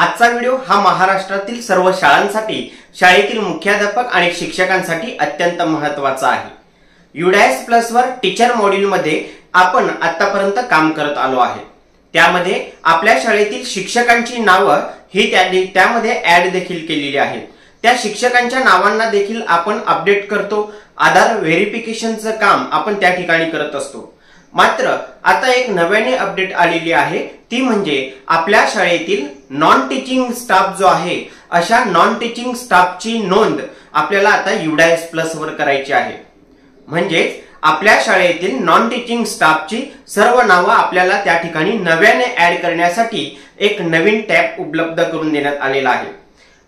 आजचा व्हिडिओ हा महाराष्ट्रातील सर्व शाळांसाठी, शाळेतील मुख्याध्यापक आणि शिक्षकांसाठी अत्यंत महत्त्वाचा आहे। युडायस प्लस वर टीचर मॉड्यूल मध्ये आपण आतापर्यंत काम करत आलो आहे। त्यामध्ये आपल्या शाळेतील शिक्षकांची नावं ही त्यामध्ये ऍड देखील केलेली आहेत। त्या शिक्षकांच्या नावांना देखील आपण अपडेट करतो। आधार व्हेरिफिकेशनचं काम आपण त्या ठिकाणी करत असतो। मात्र आता एक नव्याने अपडेट आलेली आहे, ती म्हणजे आपल्या शाळेतील नॉन टीचिंग स्टाफ जो आहे, अशा नॉन टीचिंग स्टाफची नोंद आपल्याला आता युडायस प्लस वर करायची आहे। म्हणजे आपल्या शाळेतील नॉन टीचिंग स्टाफची सर्व नावं आपल्याला त्या ठिकाणी नव्याने ऍड करण्यासाठी एक नवीन टॅब उपलब्ध करून देण्यात आलेला आहे।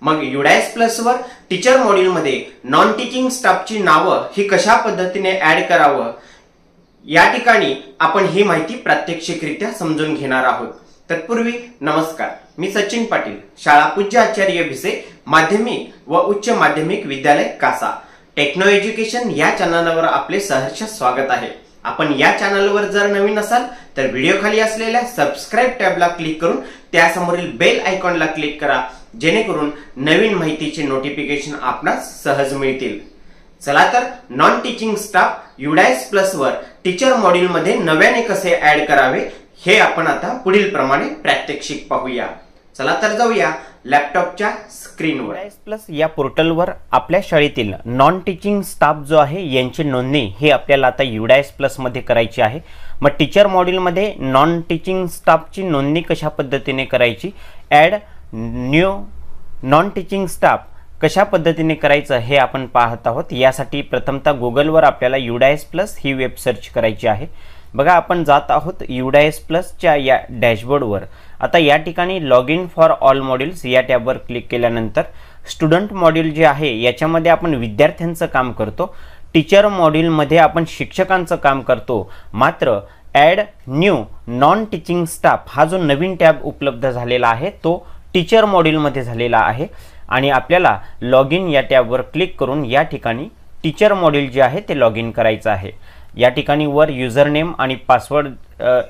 मग युडायस प्लस वर टीचर मॉड्यूल मध्ये नॉन टीचिंग स्टाफची नावं ही कशा पद्धतीने ऍड करावं, या ठिकाणी आपण ही माहिती प्रात्यक्षिकरित्या समजून घेणार आहोत। तत्पूर्वी नमस्कार, मी सचिन पाटील, शाळा पूज्य आचार्य भिसे माध्यमिक व उच्च माध्यमिक विद्यालय कासा, टेक्नो एज्युकेशन या चॅनलवर आपले सहर्ष स्वागत आहे। आपण या चॅनलवर जर नवीन असाल तर व्हिडिओ खाली असलेल्या सबस्क्राइब टॅबला क्लिक करून त्यासमोरील बेल आयकॉनला क्लिक करा, जेणेकरून नवीन माहितीचे नोटिफिकेशन आपणास सहज मिळतील। चला तर non teaching staff UDISE plus वर टीचर मॉड्यूल मध्ये नव्याने कसे ऍड करावे हे आपण आता पुढील प्रमाणे प्रात्यक्षिक पाहूया। चला तर जाऊया लॅपटॉपच्या स्क्रीनवर। युडायस प्लस या पोर्टलवर आपल्या शाळेतील नॉन टीचिंग स्टाफ जो आहे यांची नोंदणी हे आपल्याला आता युडायस प्लस मध्ये करायची आहे। मग टीचर मॉड्यूल मध्ये नॉन टीचिंग स्टाफची नोंदणी कशा पद्धतीने करायची, add new non teaching staff कशा पद्धतीने करायचं हे आपण पाहत आहोत। यासाठी प्रथमतः गुगलवर आपल्याला युडायस प्लस ही वेब सर्च करायची आहे। बघा, आपण जात आहोत युडायस प्लसच्या या डॅशबोर्डवर। आता या ठिकाणी log in for all modules या टॅबवर क्लिक केल्यानंतर स्टुडंट मॉड्यूल जे आहे याच्यामध्ये आपण विद्यार्थ्यांचं काम करतो, टीचर मॉड्यूलमध्ये आपण शिक्षकांचं काम करतो। मात्र add new non teaching staff हा जो नवीन टॅब उपलब्ध झालेला आहे तो टीचर मॉड्यूलमध्ये झालेला आहे आणि आपल्याला लॉग इन या टॅबवर क्लिक करून या ठिकाणी टीचर मॉड्यूल जे आहे ते लॉग इन करायचं आहे। या ठिकाणी वर युजर नेम आणि पासवर्ड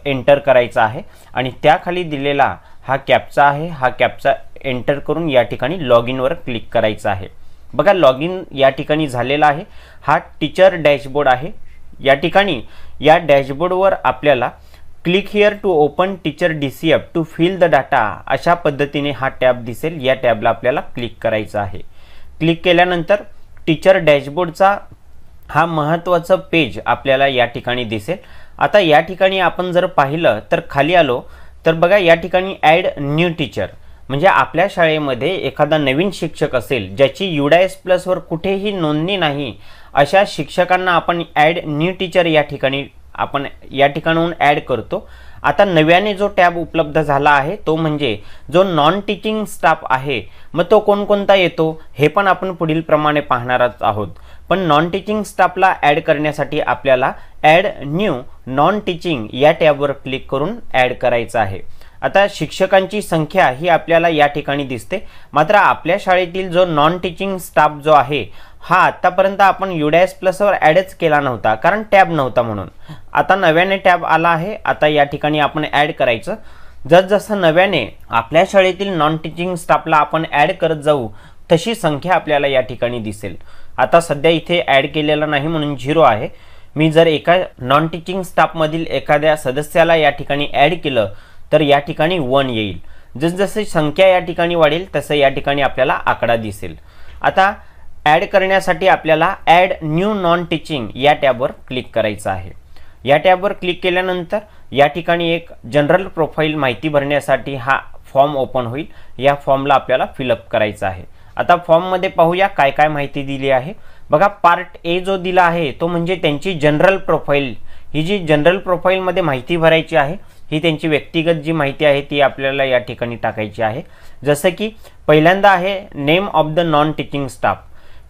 एंटर करायचा आहे आणि त्याखाली दिलेला हा कॅप्चा आहे, हा कॅप्चा एंटर करून या ठिकाणी लॉग इनवर क्लिक करायचं आहे। बघा, लॉग इन या ठिकाणी झालेला आहे। हा टीचर डॅशबोर्ड आहे। या ठिकाणी या डॅशबोर्डवर आपल्याला click here to open teacher DCF to fill the data अशा पद्धतीने हा टॅब दिसेल। या टॅबला आपल्याला क्लिक करायचं आहे। क्लिक केल्यानंतर टीचर डॅशबोर्डचा हा महत्त्वाचा पेज आपल्याला या ठिकाणी दिसेल। आता या ठिकाणी आपण जर पाहिलं तर खाली आलो तर बघा, या ठिकाणी ॲड न्यू टीचर म्हणजे आपल्या शाळेमध्ये एखादा नवीन शिक्षक असेल ज्याची युडायस प्लसवर कुठेही नोंदणी नाही, अशा शिक्षकांना आपण ॲड न्यू टीचर या ठिकाणी आपण या ठिकाणाहून ॲड करतो। आता नव्याने जो टॅब उपलब्ध झाला आहे तो म्हणजे जो नॉन टीचिंग स्टाफ आहे, मग तो कोणकोणता येतो हे पण आपण पुढील प्रमाणे पाहणार आहोत। पण नॉन टीचिंग स्टाफला ॲड करण्यासाठी आपल्याला ॲड न्यू नॉन टीचिंग या टॅबवर क्लिक करून ॲड करायचं आहे। आता शिक्षकांची संख्या ही आपल्याला या ठिकाणी दिसते। मात्र आपल्या शाळेतील जो नॉन टीचिंग स्टाफ जो आहे हा आतापर्यंत आपण युडायस प्लसवर ॲडच केला नव्हता, कारण टॅब नव्हता म्हणून। आता नव्याने टॅब आला आहे, आता या ठिकाणी आपण ॲड करायचं। जसजसं नव्याने आपल्या शाळेतील नॉन टीचिंग स्टाफला आपण ॲड करत जाऊ तशी संख्या आपल्याला या ठिकाणी दिसेल। आता सध्या इथे ॲड केलेला नाही म्हणून 0 आहे। मी जर एका नॉन टीचिंग स्टाफमधील एखाद्या सदस्याला या ठिकाणी ॲड केलं तर या ठिकाणी 1 येईल। जसजशी संख्या या ठिकाणी वाढेल तसं या ठिकाणी आपल्याला आकडा दिसेल। आता ॲड करण्यासाठी आपल्याला ॲड न्यू नॉन टीचिंग या टॅबवर क्लिक करायचं आहे। या टॅबवर क्लिक केल्यानंतर या ठिकाणी एक जनरल प्रोफाईल माहिती भरण्यासाठी हा फॉर्म ओपन होईल। या फॉर्मला आपल्याला फिलअप करायचं आहे। आता फॉर्ममध्ये पाहूया काय काय माहिती दिली आहे। बघा, पार्ट ए जो दिला आहे तो म्हणजे त्यांची जनरल प्रोफाईल। ही जी जनरल प्रोफाईलमध्ये माहिती भरायची आहे ही त्यांची व्यक्तिगत जी माहिती आहे ती आपल्याला या ठिकाणी टाकायची आहे। जसं की पहिल्यांदा आहे name of the non teaching staff.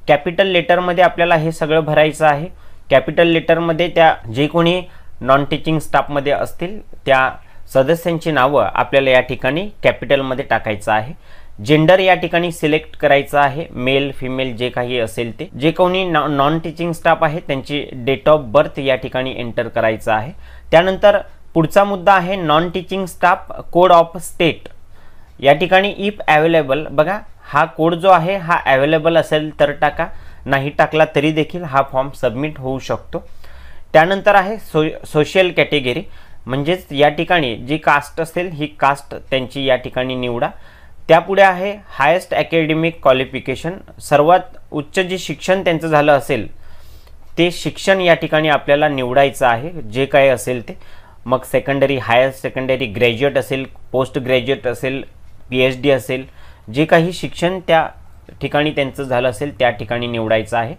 Capital लेटरमध्ये आपल्याला हे सगळं भरायचं आहे। कॅपिटल लेटरमध्ये त्या जे कोणी नॉन टीचिंग स्टाफमध्ये असतील त्या सदस्यांची नावं आपल्याला या ठिकाणी कॅपिटलमध्ये टाकायचं आहे। जेंडर या ठिकाणी सिलेक्ट करायचं आहे, मेल फिमेल जे काही असेल ते। जे कोणी नॉन टीचिंग स्टाफ आहे त्यांची डेट ऑफ बर्थ या ठिकाणी एंटर करायचं आहे। त्यानंतर पुढचा मुद्दा आहे non teaching staff code of state. या ठिकाणी इफ अवेलेबल, बघा हा कोड जो आहे हा अवेलेबल असेल तर टाका, नाही टाकला तरी देखील हा फॉर्म सबमिट होऊ शकतो. त्यानंतर आहे सोशल कॅटेगरी, म्हणजेच या ठिकाणी जी कास्ट असेल ही कास्ट त्यांची या ठिकाणी निवडा. त्यापुढे आहे हायेस्ट अकॅडमिक क्वालिफिकेशन, सर्वात उच्च जे शिक्षण त्यांचं झालं असेल ते शिक्षण या ठिकाणी आपल्याला निवडायचं आहे, जे काही असेल ते. मग सेकंडरी, हायर सेकंडरी, ग्रॅज्युएट असेल, पोस्ट ग्रॅज्युएट असेल, PhD असेल, जे काही शिक्षण त्या ठिकाणी त्यांचं झालं असेल त्या ठिकाणी निवडायचं आहे.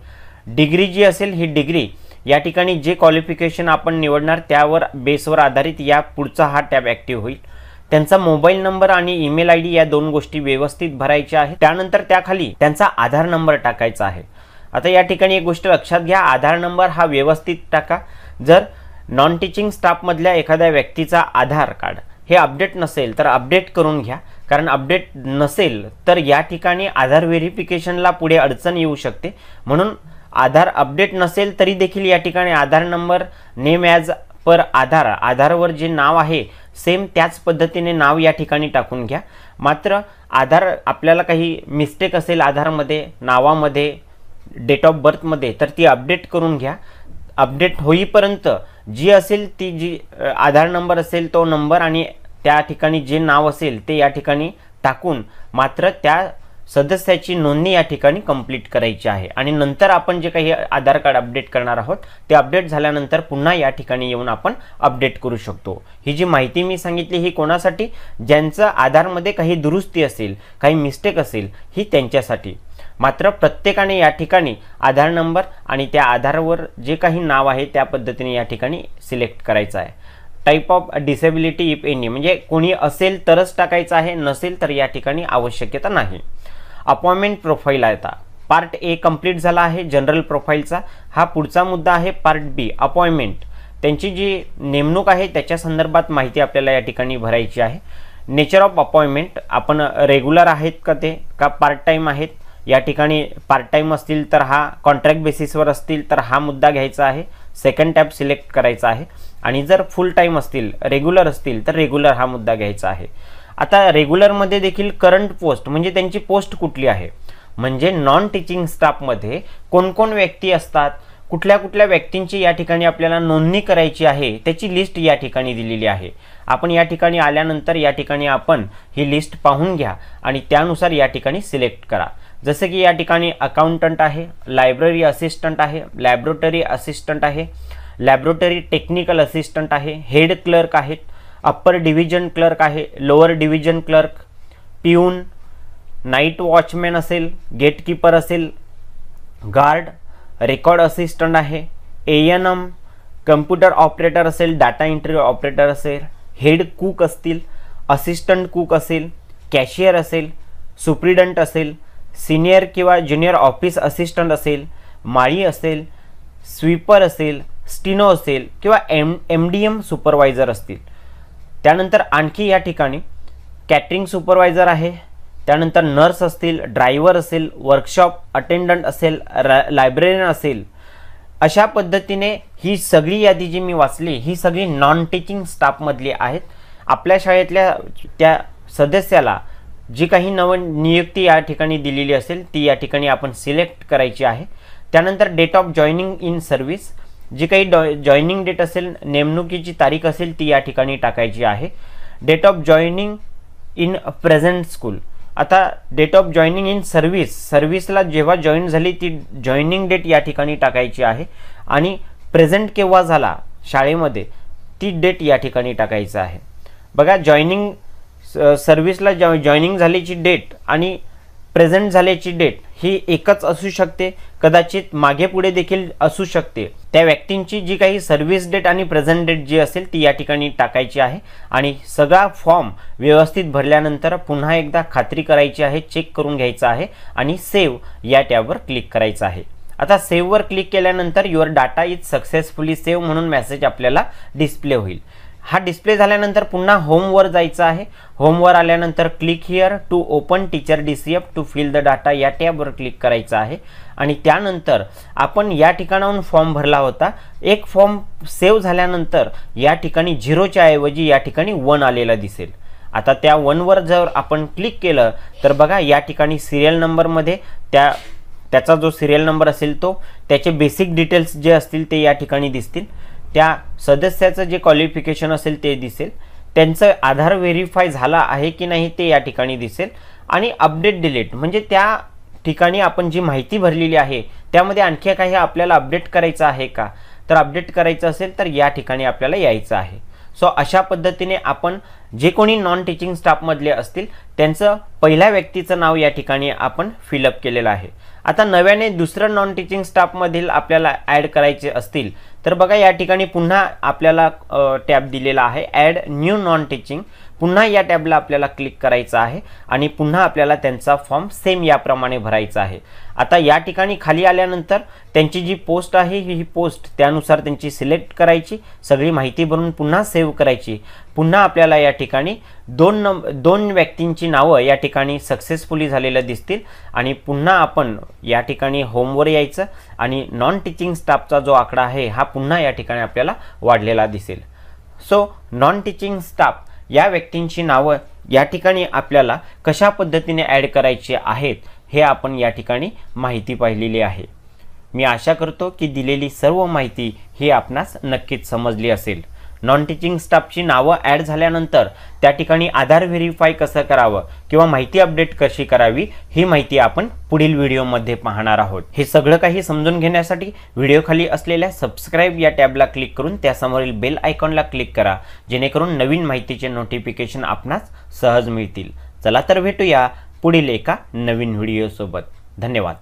डिग्री जी असेल ही डिग्री या ठिकाणी जे क्वालिफिकेशन आपण निवडणार त्यावर बेसवर आधारित या पुढचा हा टॅब ॲक्टिव्ह होईल. त्यांचा मोबाईल नंबर आणि ईमेल ID या दोन गोष्टी व्यवस्थित भरायच्या आहेत. त्यानंतर त्याखाली त्यांचा आधार नंबर टाकायचा आहे. आता या ठिकाणी एक गोष्ट लक्षात घ्या, आधार नंबर हा व्यवस्थित टाका. जर नॉन टीचिंग स्टाफमधल्या एखाद्या व्यक्तीचा आधार कार्ड हे अपडेट नसेल तर अपडेट करून घ्या, कारण अपडेट नसेल तर या ठिकाणी आधार व्हेरिफिकेशनला पुढे अडचण येऊ शकते. म्हणून आधार अपडेट नसेल तरी देखील या ठिकाणी आधार नंबर, नेम ॲज पर आधार, आधारवर जे नाव आहे सेम त्याच पद्धतीने नाव या ठिकाणी टाकून घ्या. मात्र आधार आपल्याला काही मिस्टेक असेल आधारमध्ये, नावामध्ये, डेट ऑफ बर्थमध्ये, तर ती अपडेट करून घ्या. अपडेट होईपर्यंत जी असेल ती जी आधार नंबर असेल तो नंबर आणि त्या ठिकाणी जे नाव असेल ते या ठिकाणी टाकून मात्र त्या सदस्याची नोंदणी या ठिकाणी कंप्लीट करायची आहे. आणि नंतर आपण जे काही आधार कार्ड अपडेट करणार आहोत ते अपडेट झाल्यानंतर पुन्हा या ठिकाणी येऊन आपण अपडेट करू शकतो. ही जी माहिती मी सांगितली ही कोणासाठी, ज्यांचं आधारमध्ये काही दुरुस्ती असेल, काही मिस्टेक असेल, ही त्यांच्यासाठी. मात्र प्रत्येकाने या ठिकाणी आधार नंबर आणि त्या आधारवर जे काही नाव आहे त्या पद्धतीने या ठिकाणी सिलेक्ट करायचं आहे. Type of disability if any, म्हणजे कोणी असेल तरच टाकायचं आहे, नसेल तर या ठिकाणी आवश्यकता नाही. अपॉइंटमेंट प्रोफाईल आहे. आता पार्ट A कंप्लीट झाला आहे जनरल प्रोफाईलचा. हा पुढचा मुद्दा आहे पार्ट B, अपॉइंटमेंट. त्यांची जी नेमणूक आहे त्याच्या संदर्भात माहिती आपल्याला या ठिकाणी भरायची आहे. नेचर ऑफ अपॉइंटमेंट, आपण रेग्युलर आहेत का ते का पार्ट टाईम आहेत. या ठिकाणी पार्ट टाईम असतील तर हा कॉन्ट्रॅक्ट बेसिसवर असतील तर हा मुद्दा घ्यायचा आहे, सेकंड टॅब सिलेक्ट करायचा आहे. आणि जर फुल टाईम असतील, रेग्युलर असतील तर रेग्युलर हा मुद्दा घ्यायचा आहे. आता रेग्युलरमध्ये देखील करंट पोस्ट म्हणजे त्यांची पोस्ट कुठली आहे, म्हणजे नॉन टीचिंग स्टाफमध्ये कोणकोण व्यक्ती असतात, कुठल्या कुठल्या व्यक्तींची या ठिकाणी आपल्याला नोंदणी करायची आहे त्याची लिस्ट या ठिकाणी दिलेली आहे. आपण या ठिकाणी आल्यानंतर या ठिकाणी आपण ही लिस्ट पाहून घ्या आणि त्यानुसार या ठिकाणी सिलेक्ट करा. जसे की या ठिकाणी अकाउंटंट आहे, लायब्ररी असिस्टंट आहे, लॅबोरेटरी असिस्टंट आहे, लॅबोरेटरी टेक्निकल असिस्टंट आहे, हेड क्लर्क आहेत, अप्पर डिव्हिजन क्लर्क आहे, लोअर डिव्हिजन क्लर्क, पिऊन, नाईट वॉचमॅन असेल, गेटकीपर असेल, गार्ड, रेकॉर्ड असिस्टंट आहे, ANM, कम्प्युटर ऑपरेटर असेल, डाटा एंट्री ऑपरेटर असेल, हेड कुक असतील, असिस्टंट कुक असेल, कॅशियर असेल, सुप्रिडंट असेल, सिनियर किंवा ज्युनियर ऑफिस असिस्टंट असेल, माळी असेल, स्वीपर असेल, स्टिनो असेल किंवा MDM सुपरवायझर असतील. त्यानंतर आणखी या ठिकाणी कॅटरिंग सुपरवायझर आहे, त्यानंतर नर्स असतील, ड्रायव्हर असेल, वर्कशॉप अटेंडंट असेल, लायब्ररीयन असेल. अशा पद्धतीने ही सगळी यादी जी मी वाचली ही सगळी नॉन टीचिंग स्टाफमधली आहेत. आपल्या शाळेतल्या त्या सदस्याला जी काही नियुक्ती या ठिकाणी दिलेली असेल ती या ठिकाणी आपण सिलेक्ट करायची आहे. त्यानंतर date of joining in service, जी काही जॉईनिंग डेट असेल, नेमणुकीची तारीख असेल ती या ठिकाणी टाकायची आहे. Date of joining in present school, आता डेट ऑफ जॉईनिंग इन सर्व्हिसला जेव्हा जॉईन झाली ती जॉईनिंग डेट या ठिकाणी टाकायची आहे आणि प्रेझेंट केव्हा झाला शाळेमध्ये ती डेट या ठिकाणी टाकायचं आहे. बघा, जॉईनिंग सर्व्हिसला जॉईनिंग झाल्याची डेट आणि प्रेझेंट झाल्याची डेट ही एकच असू शकते, कदाचित मागे पुढे देखील असू शकते. त्या व्यक्तींची जी काही सर्व्हिस डेट आणि प्रेझेंट डेट जी असेल ती या ठिकाणी टाकायची आहे. आणि सगळा फॉर्म व्यवस्थित भरल्यानंतर पुन्हा एकदा खात्री करायची आहे, चेक करून घ्यायचं आहे आणि सेव्ह या टॅबवर क्लिक करायचं आहे. आता सेव्हवर क्लिक केल्यानंतर your data is successfully save म्हणून मेसेज आपल्याला डिस्प्ले होईल. हा डिस्प्ले झाल्यानंतर पुन्हा होमवर जायचं आहे. होमवर आल्यानंतर click here to open teacher DCF to fill the data या टॅबवर क्लिक करायचं आहे. आणि त्यानंतर आपण या ठिकाणाहून फॉर्म भरला होता, एक फॉर्म सेव्ह झाल्यानंतर या ठिकाणी 0च्या ऐवजी या ठिकाणी 1 आलेला दिसेल. आता त्या 1 वर जर आपण क्लिक केलं तर बघा या ठिकाणी सिरियल नंबरमध्ये त्याचा जो सिरियल नंबर असेल तो त्याचे बेसिक डिटेल्स जे असतील ते या ठिकाणी दिसतील, त्या सदस्याचं जे क्वालिफिकेशन असेल ते दिसेल, त्यांचं आधार व्हेरीफाय झाला आहे की नाही ते या ठिकाणी दिसेल आणि अपडेट डिलीट म्हणजे त्या ठिकाणी आपण जी माहिती भरलेली आहे त्यामध्ये आणखी काही आपल्याला अपडेट करायचं आहे का, तर अपडेट करायचं असेल तर या ठिकाणी आपल्याला यायचं आहे. सो अशा पद्धतीने आपण जे कोणी नॉन टीचिंग स्टाफमधले असतील त्यांचं पहिल्या व्यक्तीचं नाव या ठिकाणी आपण फिलअप केलेलं आहे. आता नव्याने दुसरं नॉन टीचिंग स्टाफमधील आपल्याला ॲड करायचे असतील तर बघा या ठिकाणी पुन्हा आपल्याला टॅब दिलेला आहे ॲड न्यू नॉन टीचिंग. पुन्हा या टॅबला आपल्याला क्लिक करायचं आहे आणि पुन्हा आपल्याला त्यांचा फॉर्म सेम याप्रमाणे भरायचा आहे. आता या ठिकाणी खाली आल्यानंतर त्यांची जी पोस्ट आहे ही पोस्ट त्यानुसार त्यांची सिलेक्ट करायची, सगळी माहिती भरून पुन्हा सेव्ह करायची. पुन्हा आपल्याला या ठिकाणी दोन व्यक्तींची नावं या ठिकाणी सक्सेसफुली झालेलं दिसतील आणि पुन्हा आपण या ठिकाणी होमवर यायचं आणि नॉन टीचिंग स्टाफचा जो आकडा आहे हा पुन्हा या ठिकाणी आपल्याला वाढलेला दिसेल. सो नॉन टीचिंग स्टाफ या व्यक्तींची नावं या ठिकाणी आपल्याला कशा पद्धतीने ॲड करायची आहेत हे आपण या ठिकाणी माहिती पाहिलेली आहे. मी आशा करतो की दिलेली सर्व माहिती ही आपणास नक्कीच समजली असेल. नॉन टीचिंग स्टाफची नावं ॲड झाल्यानंतर त्या ठिकाणी आधार व्हेरीफाय कसं करावं किंवा माहिती अपडेट कशी करावी ही माहिती आपण पुढील व्हिडिओमध्ये पाहणार आहोत. हे सगळं काही समजून घेण्यासाठी व्हिडिओ खाली असलेल्या सबस्क्राईब या टॅबला क्लिक करून त्यासमोरील बेल आयकॉनला क्लिक करा, जेणेकरून नवीन माहितीचे नोटिफिकेशन आपणास सहज मिळतील. चला तर भेटूया पुढील एका नवीन व्हिडिओसोबत. धन्यवाद.